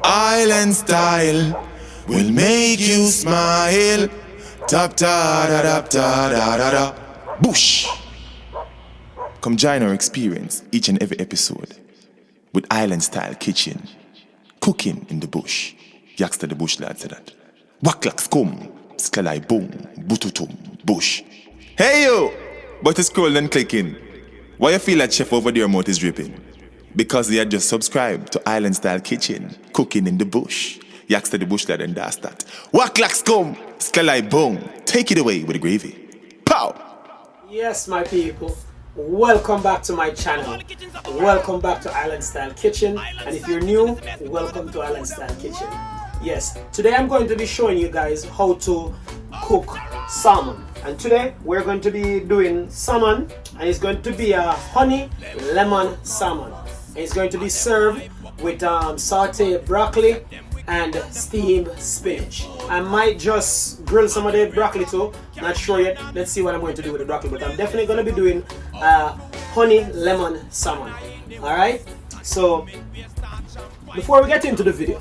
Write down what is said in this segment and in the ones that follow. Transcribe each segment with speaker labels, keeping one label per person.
Speaker 1: Island style will make you smile. Tap ta da da da da da da. Bush. Come join our experience each and every episode with Island style kitchen, cooking in the bush. Yaksta the bush lad said that. Waklak skum, skalai boom, bututum, bush. Hey yo! But it's scroll and clicking. Why you feel that chef over there mouth is dripping? Because they had just subscribed to Island Style Kitchen, cooking in the bush. Yaksta the bush lad and that's that. Waklak skum, skalai boom. Take it away with the gravy. Pow!
Speaker 2: Yes, my people. Welcome back to my channel. Welcome back to Island Style Kitchen. And if you're new, welcome to Island Style Kitchen. Yes, today I'm going to be showing you guys how to cook salmon. And today we're going to be doing salmon, and it's going to be a honey lemon salmon. And it's going to be served with sauteed broccoli and steamed spinach. I might just grill some of the broccoli too, not sure yet. Let's see what I'm going to do with the broccoli, but I'm definitely going to be doing honey lemon salmon. Alright, so before we get into the video,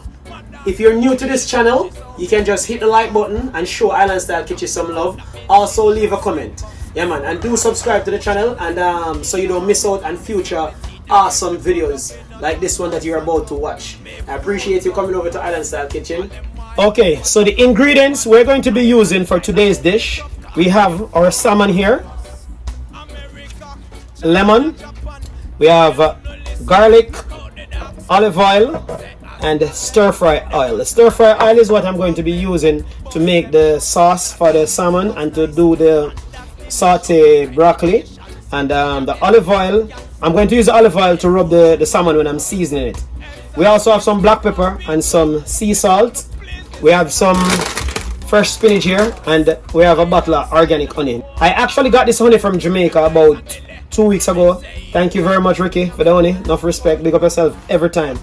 Speaker 2: if you're new to this channel, you can just hit the like button and show Island Style Kitchen some love. Also leave a comment, yeah man, and do subscribe to the channel, and so you don't miss out on future awesome videos like this one that you're about to watch. I appreciate you coming over to Island Style Kitchen. Okay, so the ingredients we're going to be using for today's dish, we have our salmon here, lemon, we have garlic, olive oil, and stir-fry oil. The stir-fry oil is what I'm going to be using to make the sauce for the salmon and to do the sauté broccoli. And the olive oil, I'm going to use the olive oil to rub the salmon when I'm seasoning it. We also have some black pepper and some sea salt. We have some fresh spinach here, and we have a bottle of organic honey. I actually got this honey from Jamaica about 2 weeks ago. Thank you very much, Ricky, for the honey. Enough respect, big up yourself every time.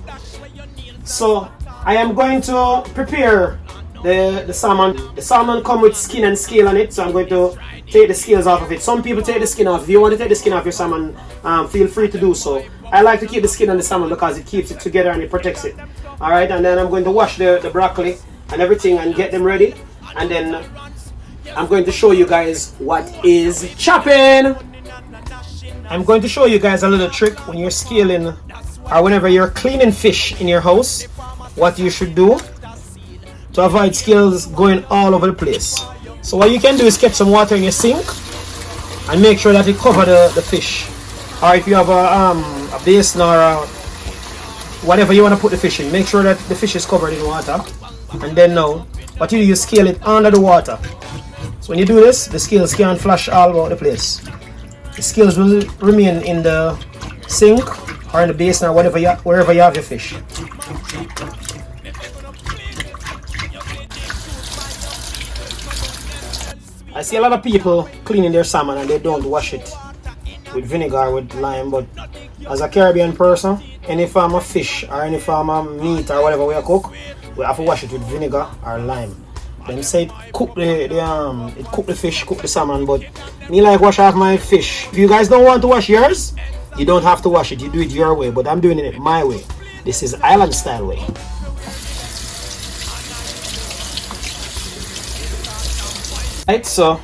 Speaker 2: So I am going to prepare the salmon. The salmon come with skin and scale on it, so I'm going to take the scales off of it. Some people take the skin off. If you want to take the skin off your salmon, feel free to do so. I like to keep the skin on the salmon because it keeps it together and it protects it. Alright, and then I'm going to wash the broccoli and everything and get them ready. And then I'm going to show you guys what is chopping. I'm going to show you guys a little trick when you're scaling or whenever you're cleaning fish in your house, what you should do to avoid scales going all over the place. So what you can do is get some water in your sink and make sure that it cover the fish. Or if you have a basin or whatever you want to put the fish in, make sure that the fish is covered in water. And then now, what you do, you scale it under the water. So when you do this, the scales can't flash all over the place. The scales will remain in the sink or in the basin or wherever you have your fish. I see a lot of people cleaning their salmon and they don't wash it with vinegar or with lime, but as a Caribbean person, any form of fish or any form of meat or whatever we cook, we have to wash it with vinegar or lime. Them say it cook the fish, cook the salmon, but me like wash off my fish. If you guys don't want to wash yours, you don't have to wash it, you do it your way, but I'm doing it my way. This is Island Style way. Right, so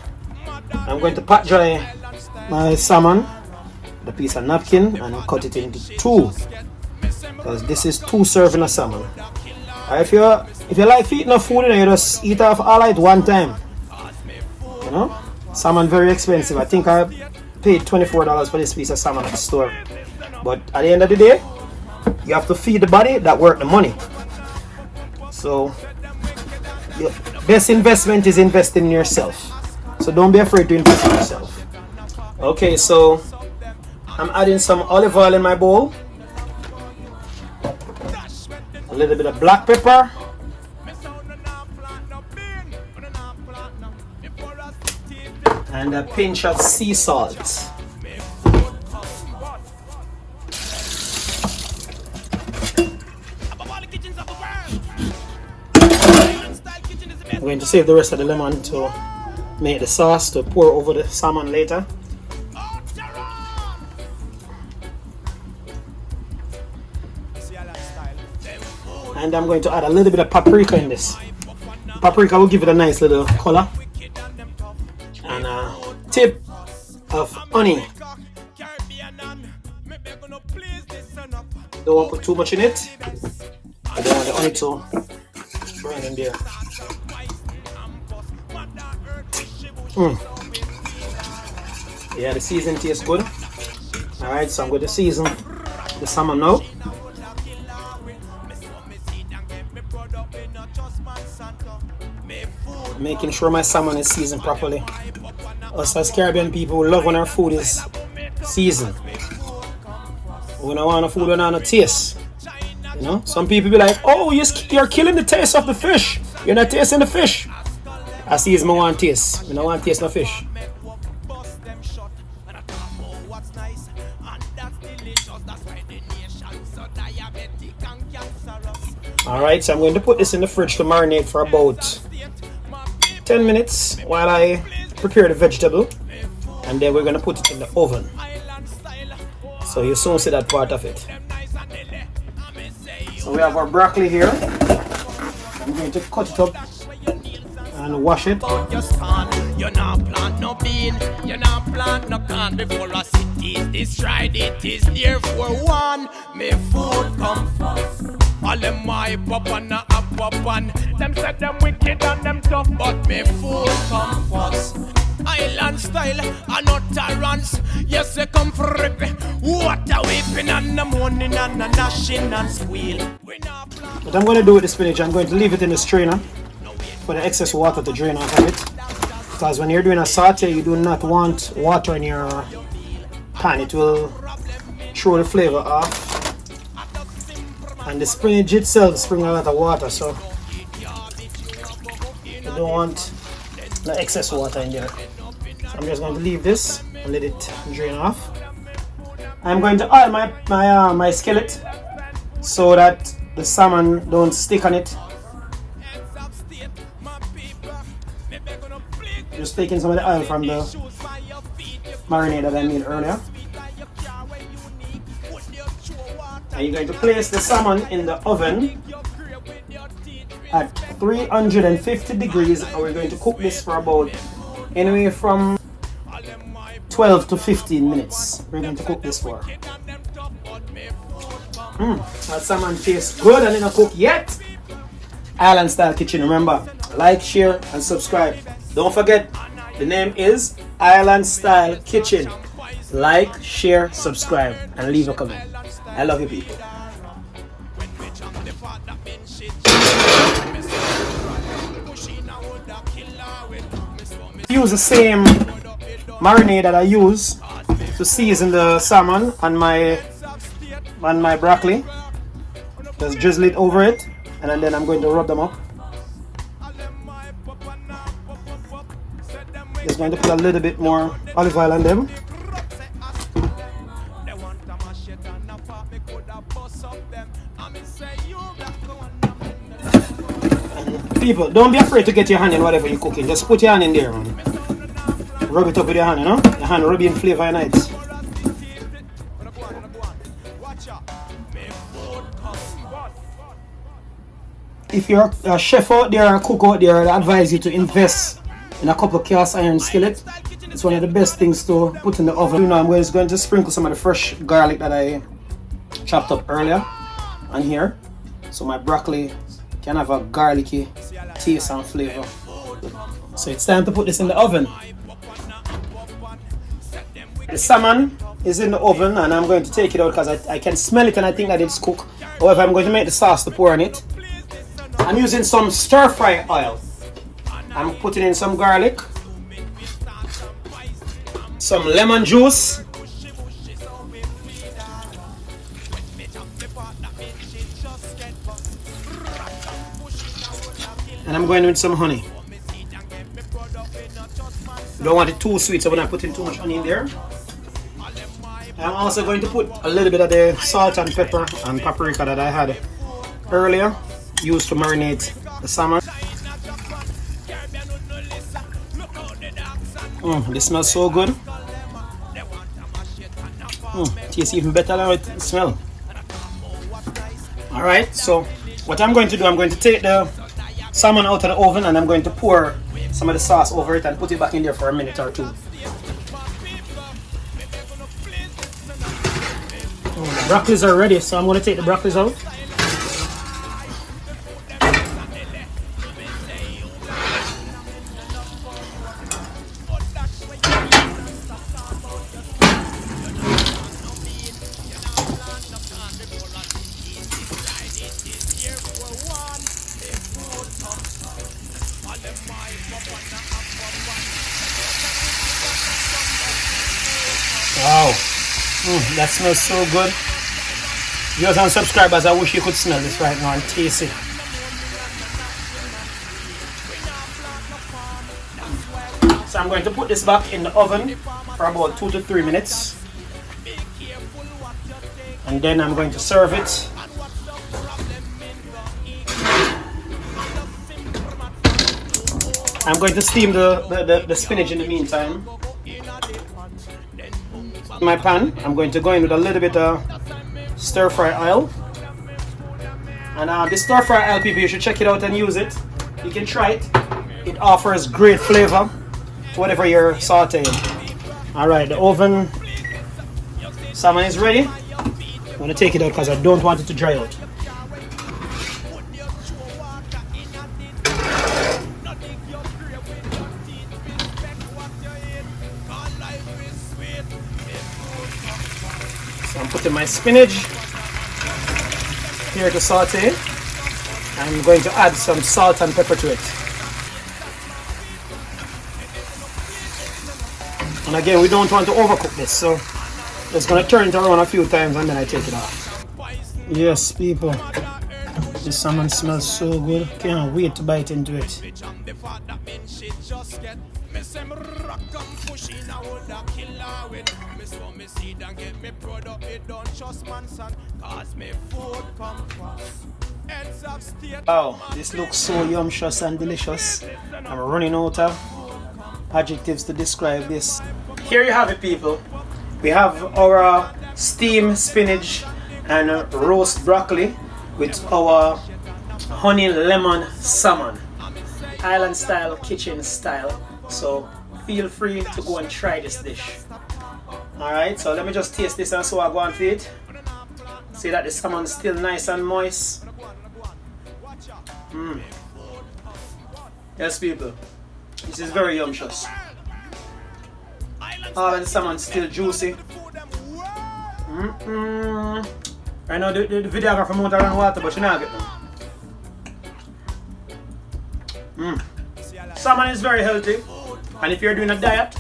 Speaker 2: I'm going to pat dry my salmon with a piece of napkin and cut it into two, because this is 2 serving of salmon. If you like eating food, you just eat off all at one time. You know, salmon very expensive. I think I paid $24 for this piece of salmon at the store. But at the end of the day, you have to feed the body that worth the money. So your best investment is investing in yourself. So don't be afraid to invest in yourself. Okay, so I'm adding some olive oil in my bowl, a little bit of black pepper, and a pinch of sea salt. I'm going to save the rest of the lemon to make the sauce to pour over the salmon later. And I'm going to add a little bit of paprika in this. Paprika will give it a nice little color. And a tip of honey. Don't want to put too much in it. I don't want the honey to burn in there. Yeah, the seasoning tastes good. Alright, so I'm going to season the salmon now. Making sure my salmon is seasoned properly. Us as Caribbean people, we love when our food is seasoned. We don't want a food without no taste. You know, some people be like, "Oh, you're killing the taste of the fish. You're not tasting the fish." I see is my one taste. I don't want to taste no fish. Alright, so I'm going to put this in the fridge to marinate for about 10 minutes while I prepare the vegetable, and then we're going to put it in the oven. So you soon see that part of it. So we have our broccoli here. I'm going to cut it up and wash it.
Speaker 3: You're not plant no bean, you're not plant no corn before a city is destroyed. It is there for one. May food come first. All them my pop and a pop and them said them wicked and them tough, but may food come first. Island style and utterance. Yes, they come for rip. Water whipping and the morning and the gnashing and squeal.
Speaker 2: What I'm going to do with the spinach, I'm going to leave it in the strainer for the excess water to drain off of it. Because when you're doing a saute, you do not want water in your pan. It will throw the flavor off. And the spinach itself brings a lot of water, so you don't want the excess water in there. So I'm just going to leave this and let it drain off. I'm going to oil my skillet so that the salmon don't stick on it. Just taking some of the oil from the marinade that I made earlier. And you're going to place the salmon in the oven at 350 degrees, and we're going to cook this for about anywhere from 12 to 15 minutes. We're going to cook this for. That salmon tastes good and it's not cooked yet. Island Style Kitchen. Remember, like, share, and subscribe. Don't forget, the name is Island Style Kitchen. Like, share, subscribe, and leave a comment. I love you people. Use the same marinade that I use to season the salmon on my broccoli. Just drizzle it over it, and then I'm going to rub them up. Just going to put a little bit more olive oil on them. People, don't be afraid to get your hand in whatever you're cooking. Just put your hand in there, man. Rub it up with your hand, you know? Your hand rubbing flavor nights. If you're a chef out there or a cook out there, I advise you to invest in a couple of cast iron skillet. It's one of the best things to put in the oven. You know, I'm just going to sprinkle some of the fresh garlic that I chopped up earlier on here, so my broccoli can have a garlicky taste and flavor. So it's time to put this in the oven. The salmon is in the oven and I'm going to take it out because I can smell it and I think that it's cooked. However, I'm going to make the sauce to pour on it. I'm using some stir-fry oil. I'm putting in some garlic, some lemon juice, and I'm going with some honey. You don't want it too sweet, so we're not putting too much honey in there. I'm also going to put a little bit of the salt and pepper and paprika that I had earlier, used to marinate the salmon. This smells so good. Tastes even better than it smells. Alright, so What I'm going to do, I'm going to take the salmon out of the oven and I'm going to pour some of the sauce over it and put it back in there for a minute or two. Oh, the broccolis are ready, so I'm going to take the broccolis out. Wow, that smells so good. Viewers and subscribers, I wish you could smell this right now and taste it. So I'm going to put this back in the oven for about 2 to 3 minutes. And then I'm going to serve it. I'm going to steam the spinach in the meantime. In my pan, I'm going to go in with a little bit of stir-fry oil. And this stir-fry oil, people, you should check it out and use it. You can try it. It offers great flavor to whatever you're sauteing. Alright, the oven salmon is ready. I'm going to take it out because I don't want it to dry out. So I'm putting my spinach here to saute. I'm going to add some salt and pepper to it. And again, we don't want to overcook this, so just going to turn it around a few times and then I take it off. Yes, people, this salmon smells so good. Can't wait to bite into it. Wow, this looks so yumptious and delicious. I'm running out of adjectives to describe this. Here you have it, people. We have our steamed spinach and roast broccoli with our honey lemon salmon, island style, kitchen style. So feel free to go and try this dish. Alright, so let me just taste this and so I go and feed it. See that the salmon is still nice and moist. Yes, people, this is very yumptious. All of the salmon still juicy. I know the videographer won't run water, but you know get Salmon is very healthy, and if you're doing a diet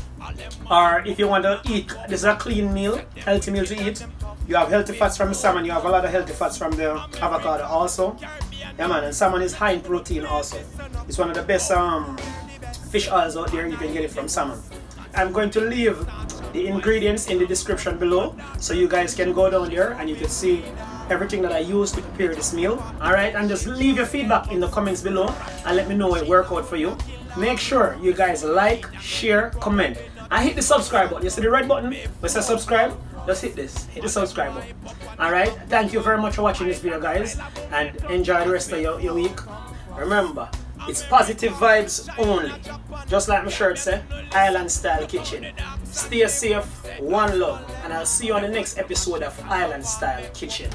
Speaker 2: or if you want to eat, this is a clean meal, healthy meal to eat. You have healthy fats from the salmon, you have a lot of healthy fats from the avocado also. Yeah man, and salmon is high in protein also. It's one of the best fish oils out there. You can get it from salmon. I'm going to leave the ingredients in the description below so you guys can go down there and you can see everything that I used to prepare this meal. Alright, and just leave your feedback in the comments below and let me know it worked out for you. Make sure you guys like, share, comment, and hit the subscribe button. You see the red button where says subscribe? Just hit this, hit the subscribe button. Alright, thank you very much for watching this video, guys, and enjoy the rest of your week. Remember, it's positive vibes only. Just like my shirt said, Island Style Kitchen. Stay safe, one love, and I'll see you on the next episode of Island Style Kitchen.